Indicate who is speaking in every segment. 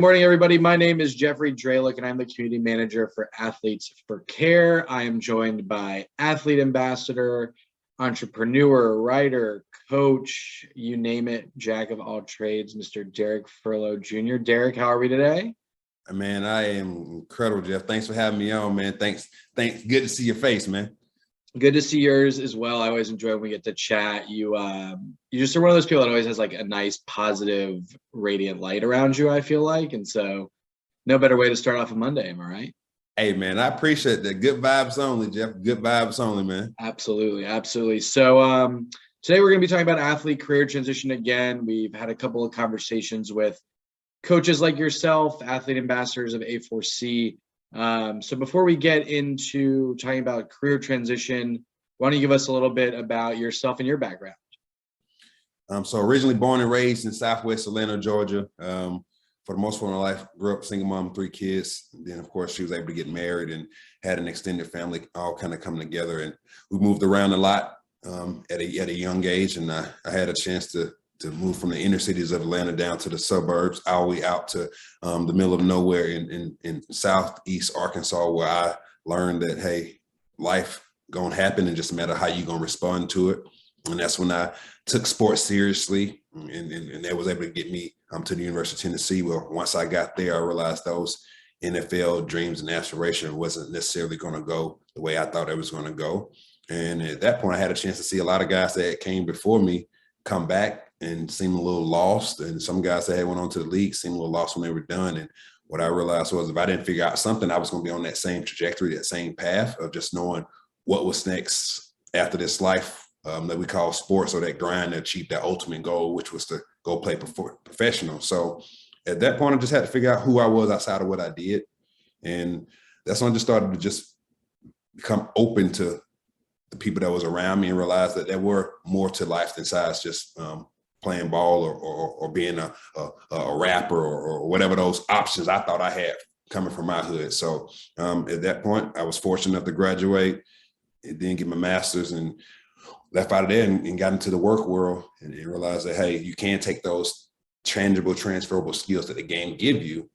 Speaker 1: Morning, everybody. My name is Jeffrey Dralick, and I'm the community manager for Athletes for Care. I am joined by athlete ambassador, entrepreneur, writer, coach, you name it, jack of all trades, Mr. Derrick Furlow Jr. Derrick, how are we today?
Speaker 2: Man, I am incredible, Jeff. Thanks for having me on, man. Thanks. Good to see your face, man.
Speaker 1: Good to see yours as well. I always enjoy when we get to chat. You just are one of those people that always has like a nice, positive, radiant light around you, I feel like. And so no better way to start off a Monday, am I right?
Speaker 2: Hey, man, I appreciate that. Good vibes only, Jeff. Good vibes only, man.
Speaker 1: Absolutely. Absolutely. So today we're going to be talking about athlete career transition again. We've had a couple of conversations with coaches like yourself, athlete ambassadors of A4C. So before we get into talking about career transition, why don't you give us a little bit about yourself and your background?
Speaker 2: So originally born and raised in Southwest Atlanta, Georgia. For the most part of my life, grew up single mom, 3 kids. And then, of course, she was able to get married and had an extended family all kind of coming together. And we moved around a lot at a young age. And I had a chance to move from the inner cities of Atlanta down to the suburbs, all the way out to the middle of nowhere in Southeast Arkansas, where I learned that, hey, life gonna happen and just a matter how you gonna respond to it. And that's when I took sports seriously, and that was able to get me to the University of Tennessee. Well, once I got there, I realized those NFL dreams and aspirations wasn't necessarily gonna go the way I thought it was gonna go. And at that point, I had a chance to see a lot of guys that came before me come back and seemed a little lost. And some guys that had went on to the league seemed a little lost when they were done. And what I realized was if I didn't figure out something, I was going to be on that same trajectory, that same path of just knowing what was next after this life that we call sports, or that grind to achieve that ultimate goal, which was to go play professional. So at that point, I just had to figure out who I was outside of what I did. And that's when I just started to just become open to the people that was around me and realized that there were more to life than size just playing ball or being a rapper or whatever those options I thought I had coming from my hood. So at that point, I was fortunate enough to graduate and then get my master's and left out of there and got into the work world and realized that, hey, you can take those tangible, transferable skills that the game give you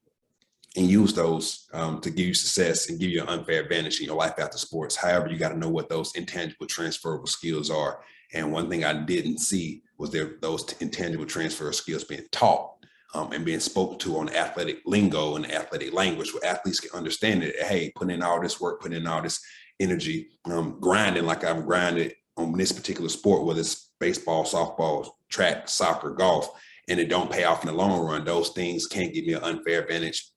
Speaker 2: and use those to give you success and give you an unfair advantage in your life after sports. However, you got to know what those intangible transferable skills are. And one thing I didn't see was those intangible transfer skills being taught and being spoken to on athletic lingo and athletic language, where athletes can understand it. Hey, put in all this work, put in all this energy, grinding like I've grinded on this particular sport, whether it's baseball, softball, track, soccer, golf, and it don't pay off in the long run. Those things can't give me an unfair advantage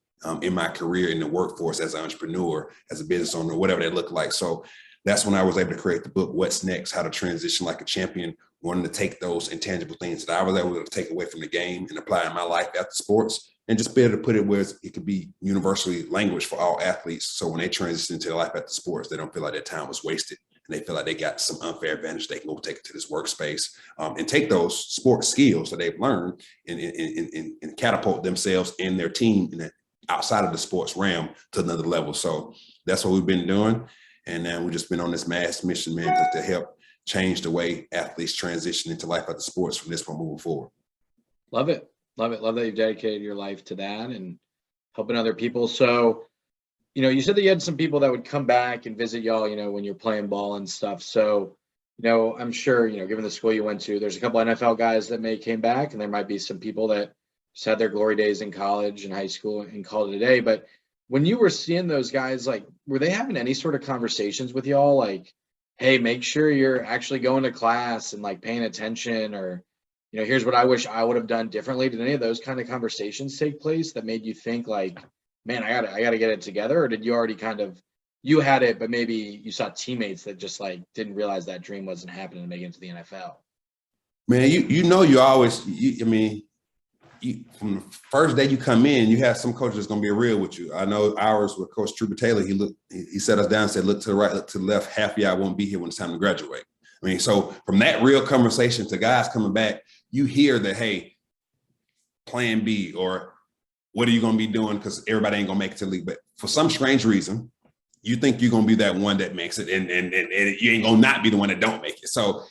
Speaker 2: in my career in the workforce as an entrepreneur, as a business owner, whatever that looked like. So that's when I was able to create the book, What's Next? How to Transition Like a Champion, wanting to take those intangible things that I was able to take away from the game and apply in my life after sports, and just be able to put it where it could be universally language for all athletes. So when they transition into their life after sports, they don't feel like their time was wasted. And they feel like they got some unfair advantage. They can go take it to this workspace and take those sports skills that they've learned and catapult themselves and their team in outside of the sports realm to another level. So that's what we've been doing. And now we've just been on this mass mission, man, to help change the way athletes transition into life after sports from this point moving forward.
Speaker 1: Love it. Love it. Love that you've dedicated your life to that and helping other people. So, you said that you had some people that would come back and visit y'all, when you're playing ball and stuff. So, I'm sure, given the school you went to, there's a couple NFL guys that may came back, and there might be some people that just had their glory days in college and high school and called it a day. But when you were seeing those guys, like, were they having any sort of conversations with y'all? Like, hey, make sure you're actually going to class and like paying attention, or, here's what I wish I would have done differently. Did any of those kind of conversations take place that made you think like, man, I gotta get it together? Or did you already you had it, but maybe you saw teammates that just like didn't realize that dream wasn't happening to make it into the NFL?
Speaker 2: Man, you always, from the first day you come in, you have some coaches that's going to be real with you. I know ours with Coach Trooper Taylor, he set us down and said, look to the right, look to the left, half of y'all won't be here when it's time to graduate. I mean, so from that real conversation to guys coming back, you hear that, hey, plan B, or what are you going to be doing? Because everybody ain't going to make it to the league. But for some strange reason, you think you're going to be that one that makes it, and you ain't going to not be the one that don't make it. So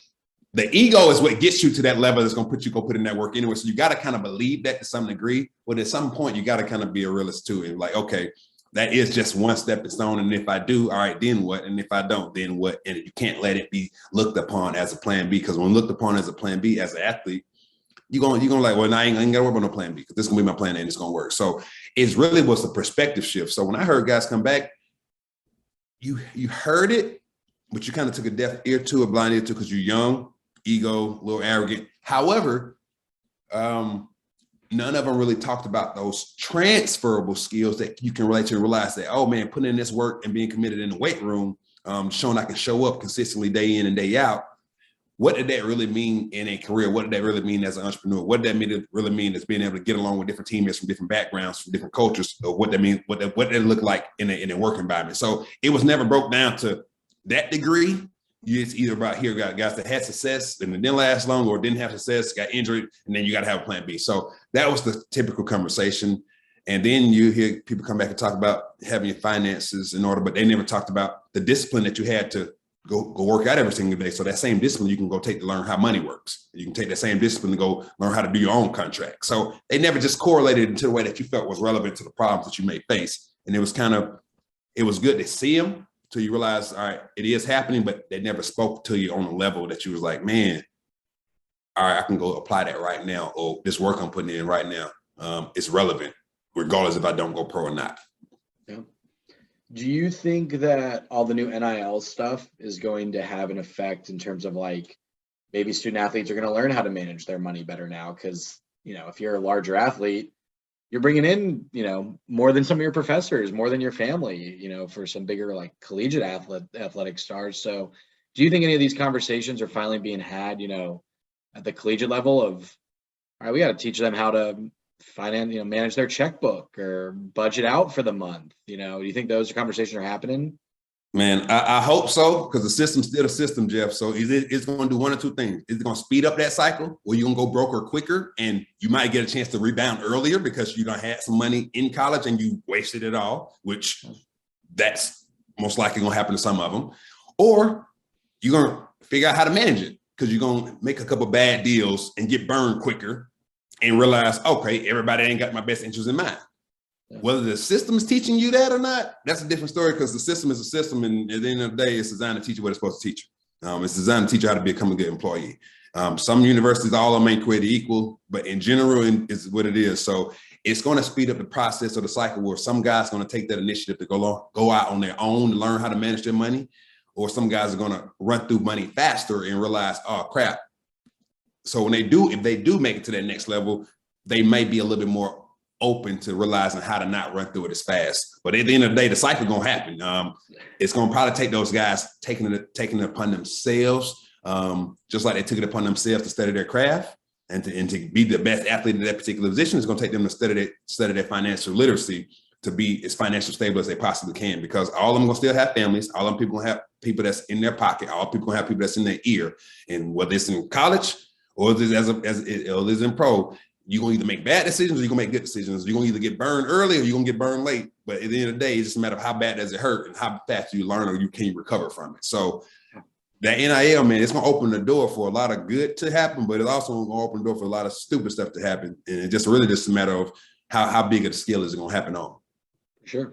Speaker 2: the ego is what gets you to that level that's going to put in that work anyway. So you got to kind of believe that to some degree, but at some point you got to kind of be a realist too. And like, okay, that is just one stepping stone. And if I do, all right, then what? And if I don't, then what? And you can't let it be looked upon as a plan B, because when looked upon as a plan B as an athlete, you're gonna like, well, I ain't gonna work on no plan B because this is gonna be my plan A and it's gonna work. So it's really was the perspective shift. So when I heard guys come back, you heard it, but you kind of took a deaf ear to it, blind ear to, because you're young, ego, a little arrogant. However, none of them really talked about those transferable skills that you can relate to and realize that, oh man, putting in this work and being committed in the weight room, showing I can show up consistently day in and day out. What did that really mean in a career? What did that really mean as an entrepreneur? What did that really mean as being able to get along with different teammates from different backgrounds, from different cultures, or what that means, what that look like in a work environment? So it was never broke down to that degree. It's either about here, got guys that had success and it didn't last long, or didn't have success, got injured, and then you got to have a plan B. So that was the typical conversation. And then you hear people come back and talk about having your finances in order, but they never talked about the discipline that you had to go work out every single day. So that same discipline you can go take to learn how money works. You can take that same discipline to go learn how to do your own contract. So they never just correlated into the way that you felt was relevant to the problems that you may face. And it was good to see them till you realize, all right, it is happening, but they never spoke to you on a level that you was like, man, all right, I can go apply that right now. Or this work I'm putting in right now, it's relevant, regardless if I don't go pro or not.
Speaker 1: Yeah. Do you think that all the new NIL stuff is going to have an effect in terms of like maybe student athletes are going to learn how to manage their money better now? Because, if you're a larger athlete, you're bringing in, more than some of your professors, more than your family, for some bigger like collegiate athletic stars. So do you think any of these conversations are finally being had, at the collegiate level of, all right, we got to teach them how to manage their checkbook or budget out for the month. Do you think those conversations are happening?
Speaker 2: Man, I hope so, because the system's still a system, Jeff. So it's going to do one or two things. Is it going to speed up that cycle, or you're going to go broke or quicker, and you might get a chance to rebound earlier because you done had some money in college and you wasted it all, which that's most likely going to happen to some of them. Or you're going to figure out how to manage it, because you're going to make a couple bad deals and get burned quicker and realize, okay, everybody ain't got my best interest in mind. Yeah. Whether the system is teaching you that or not, that's a different story, because the system is a system, and at the end of the day, it's designed to teach you what it's supposed to teach you. It's designed to teach you how to become a good employee. Some universities, all of them ain't created equal, but in general, is what it is. So it's going to speed up the process or the cycle where some guys are going to take that initiative to go out on their own to learn how to manage their money, or some guys are going to run through money faster and realize, oh crap. So if they do make it to that next level, they may be a little bit more open to realizing how to not run through it as fast. But at the end of the day, the cycle going to happen. It's going to probably take those guys taking it upon themselves, just like they took it upon themselves to study their craft and to be the best athlete in that particular position. It's going to take them to study their financial literacy to be as financially stable as they possibly can, because all of them going to still have families. All of them people going to have people that's in their pocket. All people going to have people that's in their ear. And whether it's in college or as is in pro, you're going to either make bad decisions or you're going to make good decisions. You're going to either get burned early or you're going to get burned late. But at the end of the day, it's just a matter of how bad does it hurt and how fast you learn or you can recover from it. So that NIL, man, it's going to open the door for a lot of good to happen, but it's also going to open the door for a lot of stupid stuff to happen. And it's just really just a matter of how big of the skill is it going to happen on.
Speaker 1: Sure.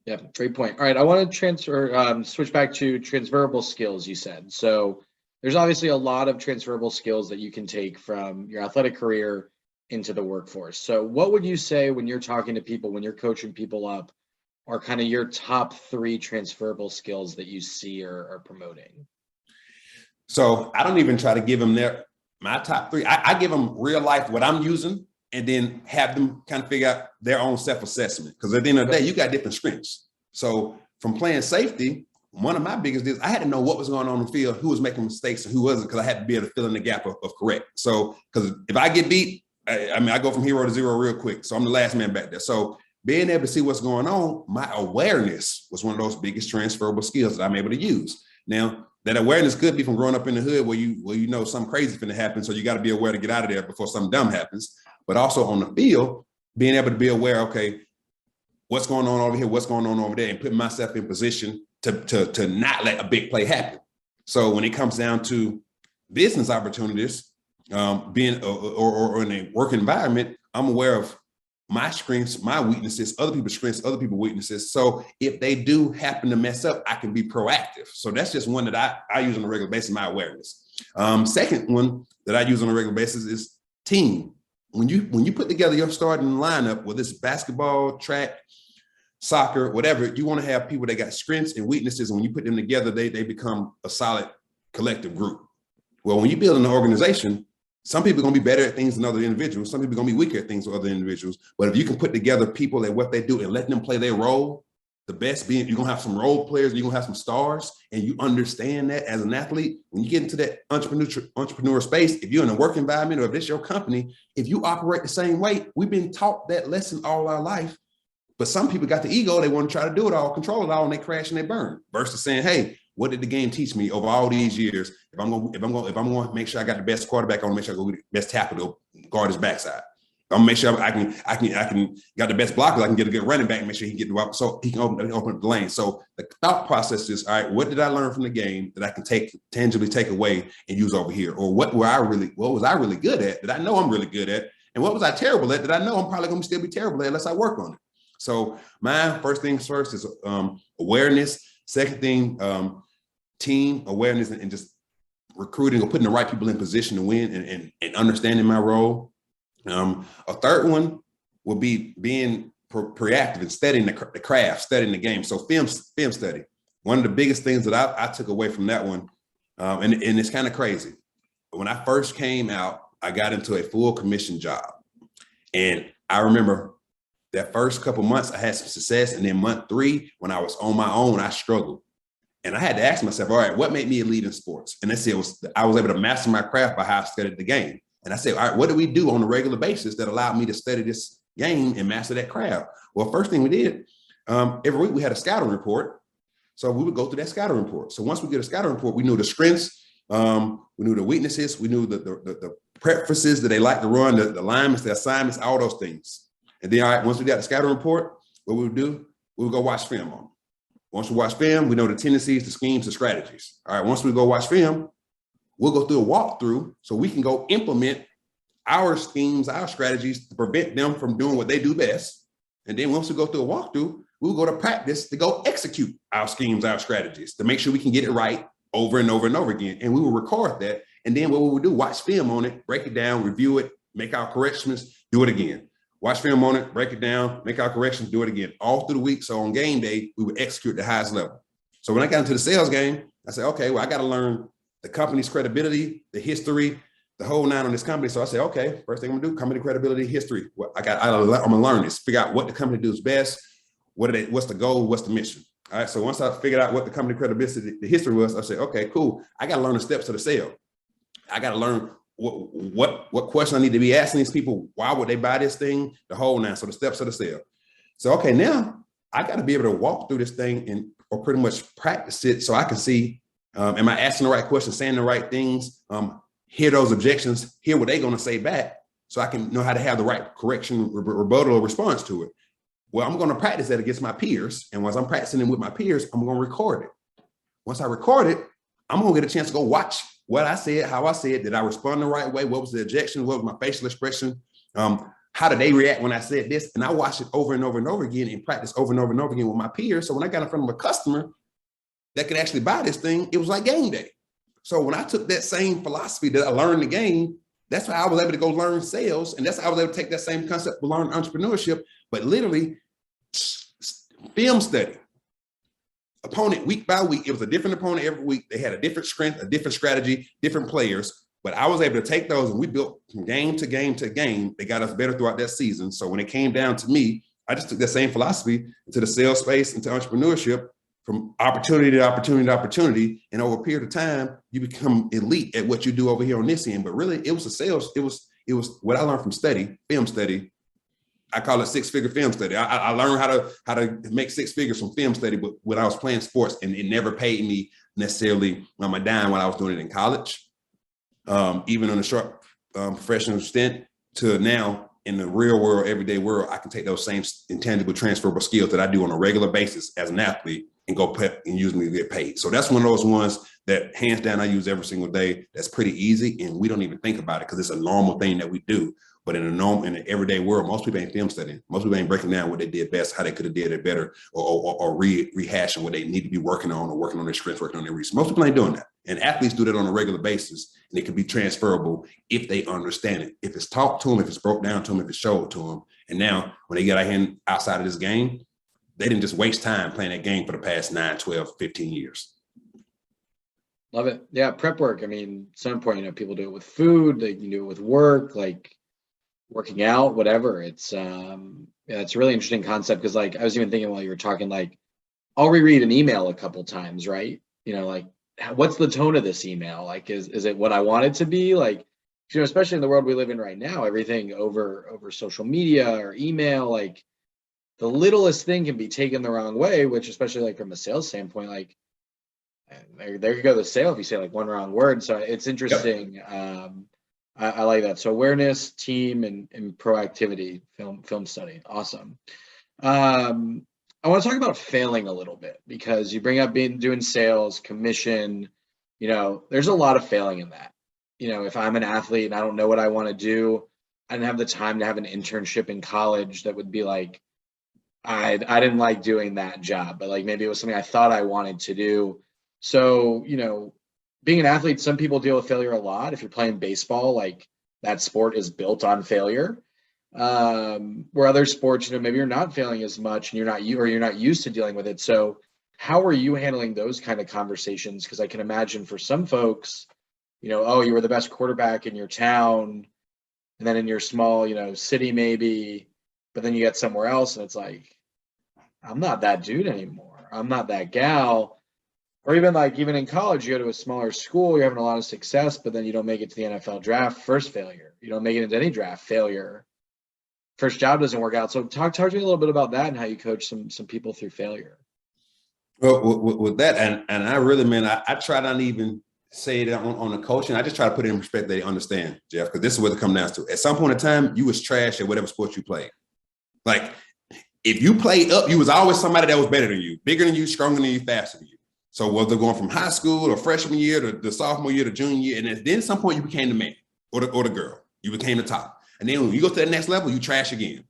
Speaker 1: Yeah, great point. All right, I want to switch back to transferable skills, you said. So there's obviously a lot of transferable skills that you can take from your athletic career into the workforce. So what would you say when you're talking to people, when you're coaching people up, are kind of your top 3 transferable skills that you see or promoting?
Speaker 2: So I don't even try to give them my top 3. I give them real life, what I'm using, and then have them kind of figure out their own self-assessment. Because at the end of the day, you got different strengths. So from playing safety, one of my biggest deals, I had to know what was going on in the field, who was making mistakes and who wasn't, because I had to be able to fill in the gap of correct. So because if I get beat, I go from hero to zero real quick. So I'm the last man back there. So being able to see what's going on, my awareness was one of those biggest transferable skills that I'm able to use. Now, that awareness could be from growing up in the hood where you know something crazy is going to happen. So you got to be aware to get out of there before something dumb happens. But also on the field, being able to be aware, okay, what's going on over here, what's going on over there, and putting myself in position to not let a big play happen. So when it comes down to business opportunities, being or in a work environment, I'm aware of my strengths, my weaknesses, other people's strengths, other people's weaknesses. So if they do happen to mess up, I can be proactive. So that's just one that I use on a regular basis, my awareness. Second one that I use on a regular basis is team. When you put together your starting lineup, whether it's basketball, track, soccer, whatever, you want to have people that got strengths and weaknesses. And when you put them together, they become a solid collective group. Well, when you build an organization, some people are going to be better at things than other individuals. Some people are going to be weaker at things than other individuals. But if you can put together people at what they do and let them play their role, the best being, you're going to have some role players, you're going to have some stars, and you understand that as an athlete. When you get into that entrepreneur space, if you're in a work environment or if it's your company, if you operate the same way, we've been taught that lesson all our life. But some people got the ego, they want to try to do it all, control it all, and they crash and they burn. Versus saying, hey, what did the game teach me over all these years? If I'm going to make sure I got the best quarterback, I want to make sure I go get the best tackle to guard his backside. I'm gonna make sure I can got the best blockers. I can get a good running back and make sure he can get the so he can open up the lane. So the thought process is, all right, what did I learn from the game that I can tangibly take away and use over here? Or what was I really good at that I know I'm really good at? And what was I terrible at that I know I'm probably gonna still be terrible at unless I work on it? So my first things first is awareness. Second thing, team awareness and just recruiting or putting the right people in position to win and understanding my role. A third one will be being proactive and studying the craft, studying the game. So film study. One of the biggest things that I took away from that one, and it's kind of crazy. When I first came out, I got into a full commission job. And I remember that first couple months I had some success. And then month 3, when I was on my own, I struggled. And I had to ask myself, all right, what made me a lead in sports? And I said, I was able to master my craft by how I studied the game. And I said, all right, what do we do on a regular basis that allowed me to study this game and master that craft? Well, first thing we did, every week we had a scouting report. So we would go through that scouting report. So once we get a scouting report, we knew the strengths, we knew the weaknesses, we knew the preferences that they like to run, the alignments, the assignments, all those things. And then, all right, once we got the scouting report, what we would do, we would go watch film on them. Once we watch film, we know the tendencies, the schemes, the strategies. All right, once we go watch film, we'll go through a walkthrough so we can go implement our schemes, our strategies to prevent them from doing what they do best. And then once we go through a walkthrough, we'll go to practice to go execute our schemes, our strategies to make sure we can get it right over and over and over again. And we will record that. And then what we will do, watch film on it, break it down, review it, make our corrections, do it again. Watch film on it, break it down, make our corrections, do it again. All through the week. So on game day, we would execute the highest level. So when I got into the sales game, I said, okay, well, I got to learn the company's credibility, the history, the whole 9 on this company. So I said, okay, first thing I'm gonna do, company credibility, history. I'm gonna learn this, figure out what the company does best, what's the goal, what's the mission. All right, so once I figured out what the company credibility, the history was, I said, okay, cool. I gotta learn the steps to the sale. I gotta learn what question I need to be asking these people. Why would they buy this thing? The whole 9, so the steps of the sale. So, okay, now I gotta be able to walk through this thing or pretty much practice it so I can see, am I asking the right questions, saying the right things, hear those objections, hear what they're going to say back so I can know how to have the right correction, rebuttal, or response to it. Well, I'm going to practice that against my peers. And once I'm practicing it with my peers, I'm going to record it. Once I record it, I'm going to get a chance to go watch what I said, how I said, did I respond the right way? What was the objection? What was my facial expression? How did they react when I said this? And I watched it over and over and over again and practice over and over and over again with my peers. So when I got in front of a customer that could actually buy this thing, it was like game day. So when I took that same philosophy that I learned the game, that's why I was able to go learn sales. And that's how I was able to take that same concept to learn entrepreneurship, but literally film study. Opponent week by week. It was a different opponent every week. They had a different strength, a different strategy, different players. But I was able to take those and we built from game to game to game. They got us better throughout that season. So when it came down to me, I just took that same philosophy into the sales space, into entrepreneurship, from opportunity to opportunity to opportunity. And over a period of time, you become elite at what you do over here on this end. But really, it was a sales. It was what I learned from film study. I call it 6-figure film study. I learned how to make 6 figures from film study, but when I was playing sports, and it never paid me necessarily on my dime when I was doing it in college, even on a short professional stint to now in the real world, everyday world, I can take those same intangible transferable skills that I do on a regular basis as an athlete and go put and use me to get paid. So that's one of those ones that hands down I use every single day. That's pretty easy, and we don't even think about it because it's a normal thing that we do. But in the everyday world, most people ain't film studying. Most people ain't breaking down what they did best, how they could have did it better, or rehashing what they need to be working on, or working on their strengths, working on their research. Most people ain't doing that. And athletes do that on a regular basis, and it can be transferable if they understand it. If it's talked to them, if it's broke down to them, if it's showed to them. And now when they get outside of this game, they didn't just waste time playing that game for the past 9, 12, 15 years.
Speaker 1: Love it. Yeah, prep work. I mean, so important. You know, people do it with food, they can do it with work, like working out, whatever. It's yeah, it's a really interesting concept because like I was even thinking while you were talking, like I'll reread an email a couple times, right? You know, like what's the tone of this email? Like is it what I want it to be? Like, you know, especially in the world we live in right now, everything over social media or email, like the littlest thing can be taken the wrong way, which especially like from a sales standpoint, like there you go, the sale if you say like one wrong word. So it's interesting. Yep. I like that. So awareness, team, and proactivity, film study. Awesome. I want to talk about failing a little bit because you bring up doing sales, commission, you know, there's a lot of failing in that. You know, if I'm an athlete and I don't know what I want to do, I didn't have the time to have an internship in college that would be like, I didn't like doing that job, but like maybe it was something I thought I wanted to do. So, you know, being an athlete, some people deal with failure a lot. If you're playing baseball, like that sport is built on failure. Where other sports, you know, maybe you're not failing as much and you're not used to dealing with it. So how are you handling those kind of conversations? Because I can imagine for some folks, you know, oh, you were the best quarterback in your town and then in your small, you know, city maybe, but then you get somewhere else and it's like, I'm not that dude anymore. I'm not that gal. Or even in college, you go to a smaller school, you're having a lot of success, but then you don't make it to the NFL draft, first failure. You don't make it into any draft, failure. First job doesn't work out. So talk to me a little bit about that and how you coach some people through failure.
Speaker 2: Well, with that, and I really, man, I try not to even say it on the coaching. I just try to put it in perspective they understand, Jeff, because this is what it comes down to. At some point in time, you was trash at whatever sport you played. Like, if you played up, you was always somebody that was better than you, bigger than you, stronger than you, faster than you. So whether going from high school or freshman year to the sophomore year to junior year, and then at some point you became the man or the girl. You became the top. And then when you go to the next level, you trash again.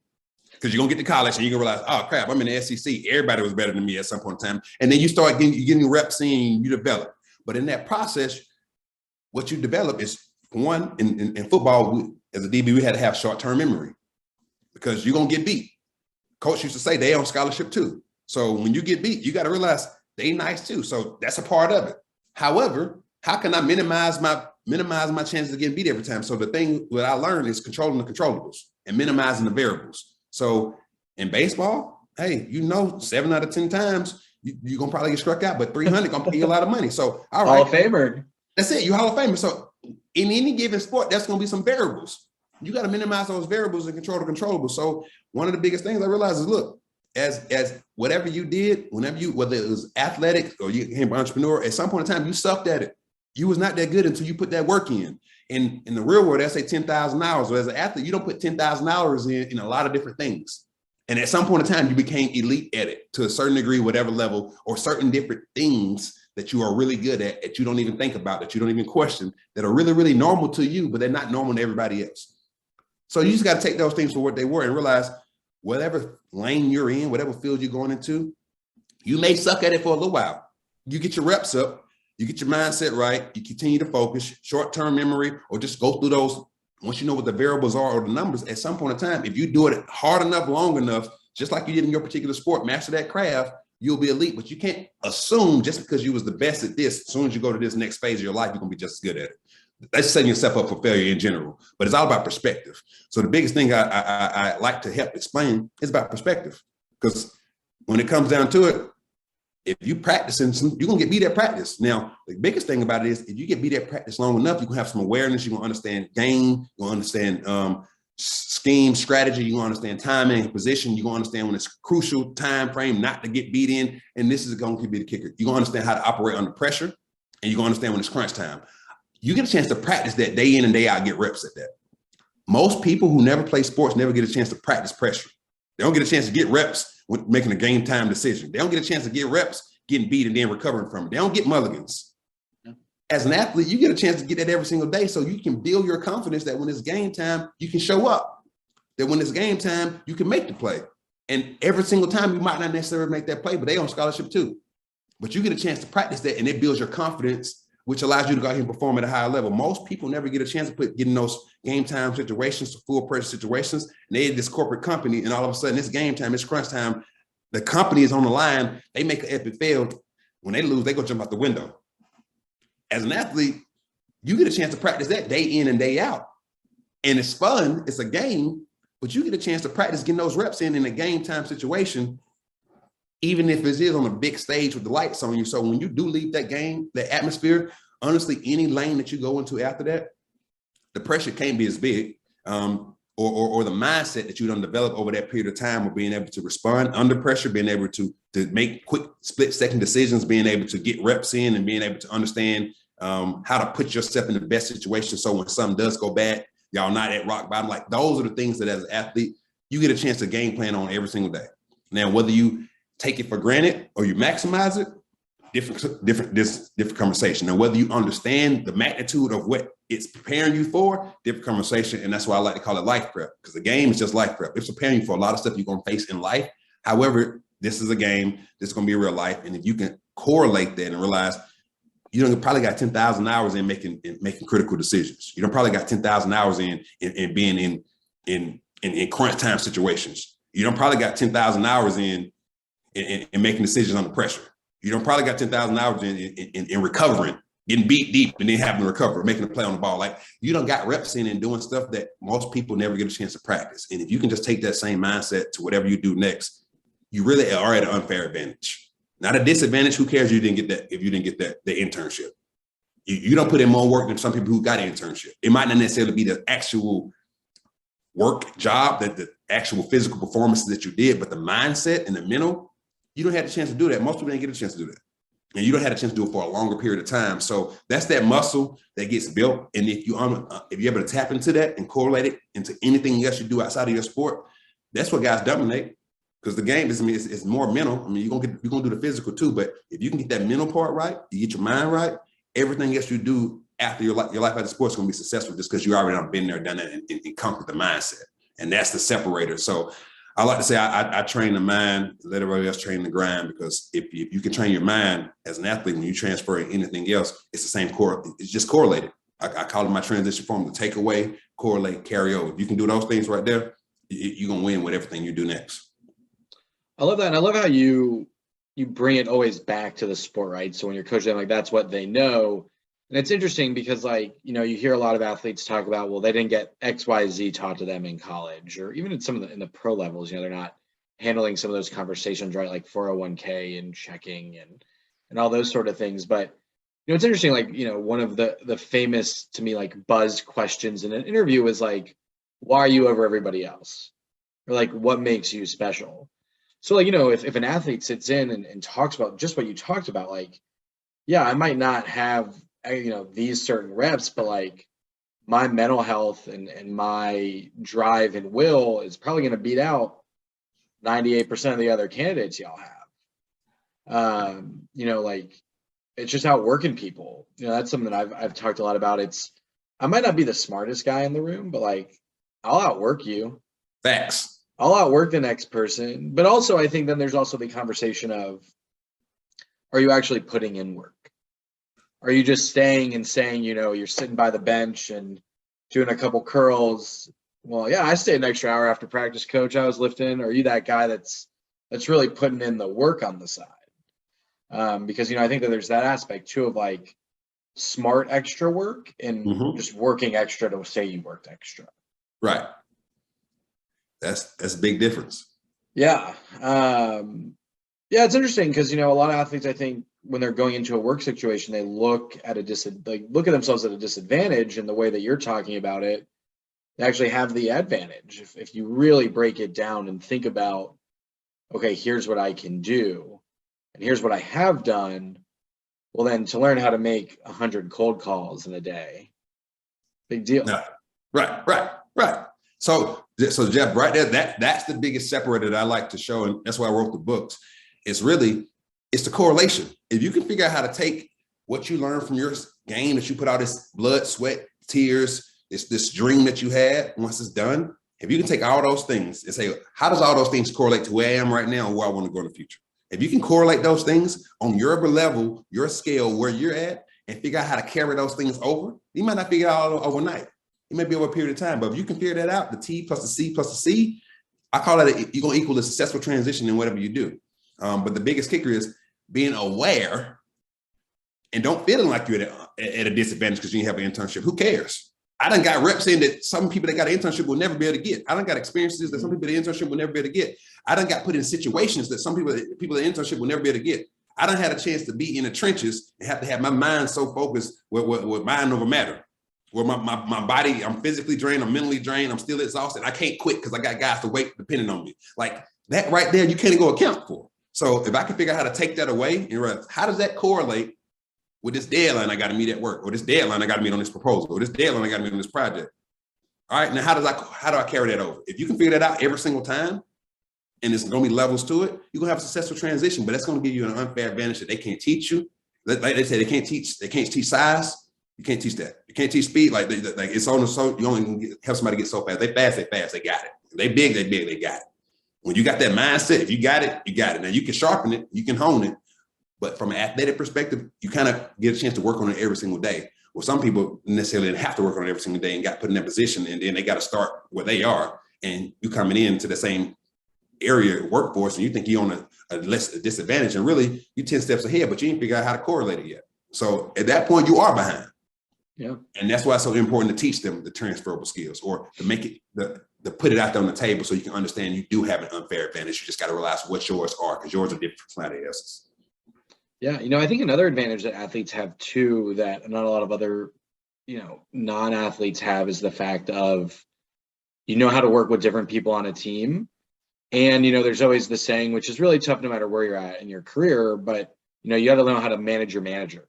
Speaker 2: Because you're going to get to college and you're going to realize, oh, crap, I'm in the SEC. Everybody was better than me at some point in time. And then you start getting reps in, you develop. But in that process, what you develop is, one, in football, as a DB, we had to have short-term memory because you're going to get beat. Coach used to say they on scholarship too. So when you get beat, you got to realize they nice too. So that's a part of it. However, how can I minimize my chances of getting beat every time? So the thing that I learned is controlling the controllables and minimizing the variables. So in baseball, hey, you know, 7 out of 10 times you're gonna probably get struck out, but 300 gonna pay you a lot of money. So all right,
Speaker 1: Hall of Famer.
Speaker 2: That's it. You're Hall of Famer. So in any given sport, that's gonna be some variables. You got to minimize those variables and control the controllables. So one of the biggest things I realized is, look, as whatever you did, whether it was athletic or you became an entrepreneur, at some point in time, you sucked at it. You was not that good until you put that work in. In the real world, that's say 10,000 hours. So as an athlete, you don't put 10,000 hours in a lot of different things. And at some point in time, you became elite at it to a certain degree, whatever level, or certain different things that you are really good at, that you don't even think about, that you don't even question, that are really, really normal to you, but they're not normal to everybody else. So you just got to take those things for what they were and realize whatever lane you're in, whatever field you're going into, you may suck at it for a little while. You get your reps up, you get your mindset right, you continue to focus, short-term memory, or just go through those. Once you know what the variables are or the numbers, at some point in time, if you do it hard enough, long enough, just like you did in your particular sport, master that craft, you'll be elite. But you can't assume just because you was the best at this, as soon as you go to this next phase of your life, you're going to be just as good at it. That's setting yourself up for failure in general, but it's all about perspective. So the biggest thing I like to help explain is about perspective, because when it comes down to it, if you practicing, you're going to get beat at practice. Now, the biggest thing about it is if you get beat at practice long enough, you can have some awareness. You're going to understand game. You're going to understand scheme, strategy. You're going to understand timing and position. You're going to understand when it's crucial time frame not to get beat in. And this is going to be the kicker. You're going to understand how to operate under pressure, and you're going to understand when it's crunch time. You get a chance to practice that day in and day out, get reps at that. Most people who never play sports never get a chance to practice pressure. They don't get a chance to get reps with making a game time decision. They don't get a chance to get reps getting beat and then recovering from it. They don't get mulligans. As an athlete, you get a chance to get that every single day, so you can build your confidence that when it's game time, you can show up. That when it's game time, you can make the play. And every single time, you might not necessarily make that play, but they on scholarship too. But you get a chance to practice that, and it builds your confidence, which allows you to go out here and perform at a higher level. Most people never get a chance to get in those game time situations, full pressure situations, and they have this corporate company, and all of a sudden it's game time, it's crunch time. The company is on the line. They make an epic fail. When they lose, they go jump out the window. As an athlete, you get a chance to practice that day in and day out. And it's fun, it's a game, but you get a chance to practice getting those reps in a game time situation, even if it is on a big stage with the lights on you. So when you do leave that game, that atmosphere, honestly, any lane that you go into after that, the pressure can't be as big, or the mindset that you don't develop over that period of time of being able to respond under pressure, being able to make quick split-second decisions, being able to get reps in and being able to understand how to put yourself in the best situation. So when something does go bad, y'all not at rock bottom. Like, those are the things that as an athlete, you get a chance to game plan on every single day. Now, whether you take it for granted or you maximize it, different conversation. And whether you understand the magnitude of what it's preparing you for, different conversation. And that's why I like to call it life prep, because the game is just life prep. It's preparing you for a lot of stuff you're going to face in life. However, this is a game. This is going to be real life. And if you can correlate that and realize you probably got 10,000 hours in making critical decisions. You probably got 10,000 hours in being in crunch time situations. You probably got 10,000 hours in making decisions under pressure. You probably got 10,000 hours in recovering, getting beat deep and then having to recover, making a play on the ball. Like, you done got reps in and doing stuff that most people never get a chance to practice. And if you can just take that same mindset to whatever you do next, you really are at an unfair advantage. Not a disadvantage. Who cares if you didn't get the internship? You don't put in more work than some people who got an internship. It might not necessarily be the actual work job, that the actual physical performances that you did, but the mindset and the mental, you don't have the chance to do that. Most people didn't get a chance to do that. And you don't have a chance to do it for a longer period of time. So that's that muscle that gets built. And if you're able to tap into that and correlate it into anything else you do outside of your sport, that's what guys dominate. Because the game is more mental. I mean, you're gonna do the physical too, but if you can get that mental part right, you get your mind right, everything else you do after your life after sports is gonna be successful, just because you already have been there, done it, and conquered the mindset. And that's the separator. So I like to say I train the mind, let everybody else train the grind, because if you can train your mind as an athlete, when you transfer anything else, it's the same core. It's just correlated. I call it my transition formula: take away, correlate, carry over. If you can do those things right there, you're gonna win with everything you do next.
Speaker 1: I love that. And I love how you bring it always back to the sport, right? So when you're coaching them, like, that's what they know. And it's interesting because, like, you hear a lot of athletes talk about, well, they didn't get X, Y, Z taught to them in college, or even in some of in the pro levels, they're not handling some of those conversations, right? Like 401k and checking and all those sort of things. But, it's interesting, like, one of the famous, to me, like, buzz questions in an interview was like, why are you over everybody else? Or like, what makes you special? So, like, if an athlete sits in and talks about just what you talked about, like, yeah, I might not have, these certain reps, but like my mental health and my drive and will is probably going to beat out 98% of the other candidates y'all have. Like, it's just outworking people. That's something that I've talked a lot about. I might not be the smartest guy in the room, but like, I'll outwork you.
Speaker 2: Facts.
Speaker 1: I'll outwork the next person. But also, I think then there's also the conversation of, are you actually putting in work? Are you just staying and saying, you're sitting by the bench and doing a couple curls? Well, yeah, I stayed an extra hour after practice, coach. I was lifting. Or are you that guy that's really putting in the work on the side? Because, I think that there's that aspect too of like smart extra work and just working extra to say you worked extra.
Speaker 2: Right. That's a big difference.
Speaker 1: Yeah. It's interesting because, a lot of athletes, I think, when they're going into a work situation, they look at look at themselves at a disadvantage. And the way that you're talking about it, they actually have the advantage. If you really break it down and think about, okay, here's what I can do and here's what I have done. Well, then to learn how to make 100 cold calls in a day, big deal.
Speaker 2: Yeah. Right. Right. So Jeff, right there, that's the biggest separator that I like to show. And that's why I wrote the books. It's the correlation. If you can figure out how to take what you learned from your game that you put out, this blood, sweat, tears, this dream that you had, once it's done, if you can take all those things and say, how does all those things correlate to where I am right now and where I want to go in the future? If you can correlate those things on your level, your scale, where you're at, and figure out how to carry those things over, you might not figure it out overnight. It may be over a period of time, but if you can figure that out, the T plus the C plus the C, I call it, you're going to equal a successful transition in whatever you do. But the biggest kicker is being aware and don't feeling like you're at a disadvantage because you didn't have an internship. Who cares? I done got reps in that some people that got an internship will never be able to get. I done got experiences that some people that internship will never be able to get. I done got put in situations that some people that internship will never be able to get. I done had a chance to be in the trenches and have to have my mind so focused with mind over matter. Where my body, I'm physically drained, I'm mentally drained, I'm still exhausted. I can't quit because I got guys to wait depending on me. Like that right there, you can't go account for. So if I can figure out how to take that away and realize, how does that correlate with this deadline I got to meet at work, or this deadline I got to meet on this proposal, or this deadline I got to meet on this project? All right, now how do I carry that over? If you can figure that out every single time, and there's going to be levels to it, you're going to have a successful transition. But that's going to give you an unfair advantage that they can't teach you. Like they say, they can't teach size. You can't teach that. You can't teach speed. Like it's on the so you only can help somebody get so fast. They fast, they got it. They big, they got it. When you got that mindset, if you got it, you got it. Now you can sharpen it, you can hone it. But from an athletic perspective, you kind of get a chance to work on it every single day. Well, some people necessarily didn't have to work on it every single day and got put in that position, and then they got to start where they are. And you coming into the same area workforce, and you think you're on a disadvantage, and really you're 10 steps ahead, but you ain't figure out how to correlate it yet. So at that point, you are behind.
Speaker 1: Yeah. And
Speaker 2: that's why it's so important to teach them the transferable skills, or to make it to put it out there on the table so you can understand you do have an unfair advantage. You just got to realize what yours are, because yours are different from somebody else's.
Speaker 1: Yeah. I think another advantage that athletes have too, that not a lot of other, non-athletes have, is the fact of, how to work with different people on a team. And, there's always the saying, which is really tough no matter where you're at in your career, but, you got to know how to manage your manager,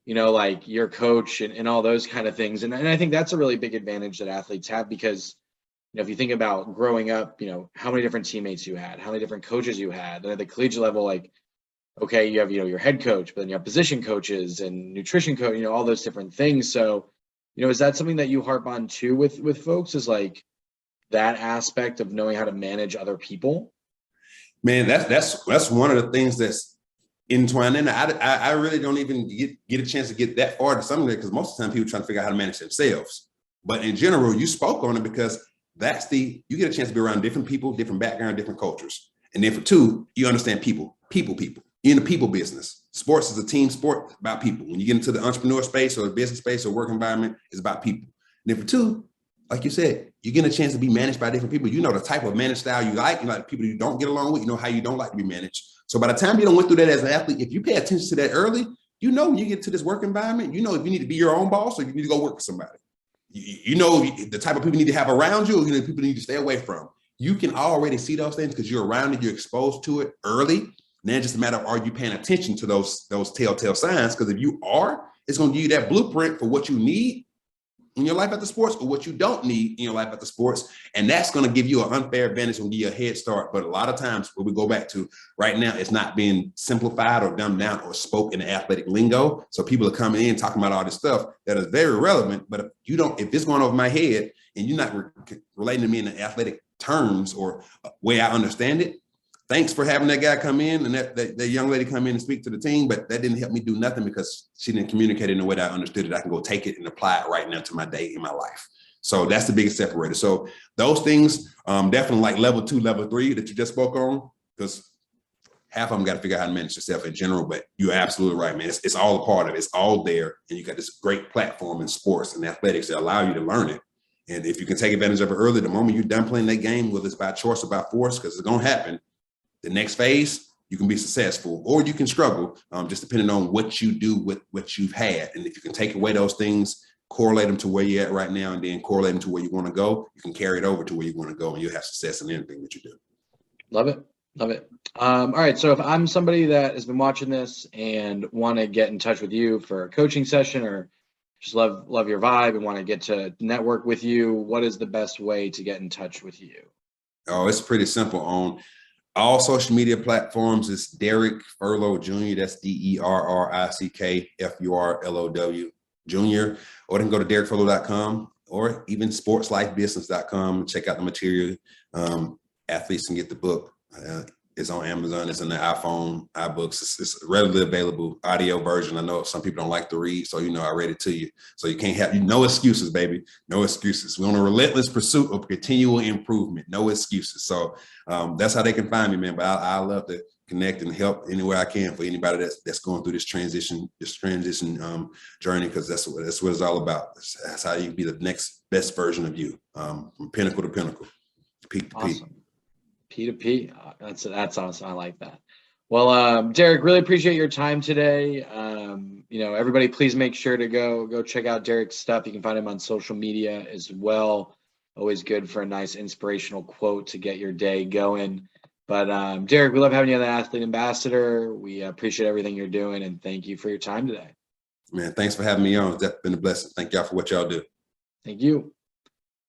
Speaker 1: like your coach and all those kind of things. And I think that's a really big advantage that athletes have, because, if you think about growing up, how many different teammates you had, how many different coaches you had. And at the collegiate level, like, okay, you have, your head coach, but then you have position coaches and nutrition coach, all those different things. So, is that something that you harp on too with folks, is like that aspect of knowing how to manage other people?
Speaker 2: Man, that's one of the things that's entwined in. I really don't even get a chance to get that far to some of it, because most of the time people try to figure out how to manage themselves. But in general, you spoke on it because you get a chance to be around different people, different background, different cultures. And then for two, you understand people. You're in the people business. Sports is a team sport. It's about people. When you get into the entrepreneur space or the business space or work environment, it's about people. And then for two, like you said, you get a chance to be managed by different people. You know the type of managed style you like. You like people you don't get along with. You know how you don't like to be managed. So by the time you don't went through that as an athlete, if you pay attention to that early, when you get to this work environment, if you need to be your own boss or you need to go work for somebody. You know the type of people you need to have around you, people you need to stay away from. You can already see those things because you're around it, you're exposed to it early. Then it's just a matter of, are you paying attention to those telltale signs? Because if you are, it's going to give you that blueprint for what you need in your life after sports or what you don't need in your life after sports. And that's going to give you an unfair advantage and give you a head start. But a lot of times what we go back to right now, it's not being simplified or dumbed down or spoke in the athletic lingo. So people are coming in talking about all this stuff that is very relevant. But if it's going over my head and you're not relating to me in the athletic terms or way I understand it, thanks for having that guy come in and that young lady come in and speak to the team, but that didn't help me do nothing because she didn't communicate it in a way that I understood it. I can go take it and apply it right now to my day in my life. So that's the biggest separator. So those things, definitely like level 2, level 3 that you just spoke on, because half of them got to figure out how to manage yourself in general, but you're absolutely right, man. It's all a part of it. It's all there. And you got this great platform in sports and athletics that allow you to learn it. And if you can take advantage of it early, the moment you're done playing that game, whether it's by choice or by force, because it's going to happen, the next phase, you can be successful or you can struggle, just depending on what you do with what you've had. And if you can take away those things, correlate them to where you're at right now, and then correlate them to where you want to go, you can carry it over to where you want to go and you'll have success in anything that you do.
Speaker 1: Love it. Love it. All right. So if I'm somebody that has been watching this and want to get in touch with you for a coaching session or just love your vibe and want to get to network with you, what is the best way to get in touch with you?
Speaker 2: Oh, it's pretty simple. On all social media platforms, it's Derrick Furlow Jr. That's DerrickFurlow Jr. Or they can go to DerrickFurlow.com or even sportslifebusiness.com. Check out the material. Athletes can get the book. It's on Amazon. It's in the iPhone, iBooks. It's readily available, audio version. I know some people don't like to read, so I read it to you. So you can't have no excuses, baby. No excuses. We're on a relentless pursuit of continual improvement. No excuses. So that's how they can find me, man. But I love to connect and help anywhere I can for anybody that's going through this transition journey, because that's what it's all about. That's how you can be the next best version of you, from pinnacle to pinnacle, peak to peak.
Speaker 1: Awesome. P to P. That's awesome. I like that. Well, Derrick, really appreciate your time today. Everybody, please make sure to go check out Derrick's stuff. You can find him on social media as well. Always good for a nice inspirational quote to get your day going. But Derrick, we love having you on the Athlete Ambassador. We appreciate everything you're doing, and thank you for your time today.
Speaker 2: Man, thanks for having me on. It's been a blessing. Thank y'all for what y'all do.
Speaker 1: Thank you.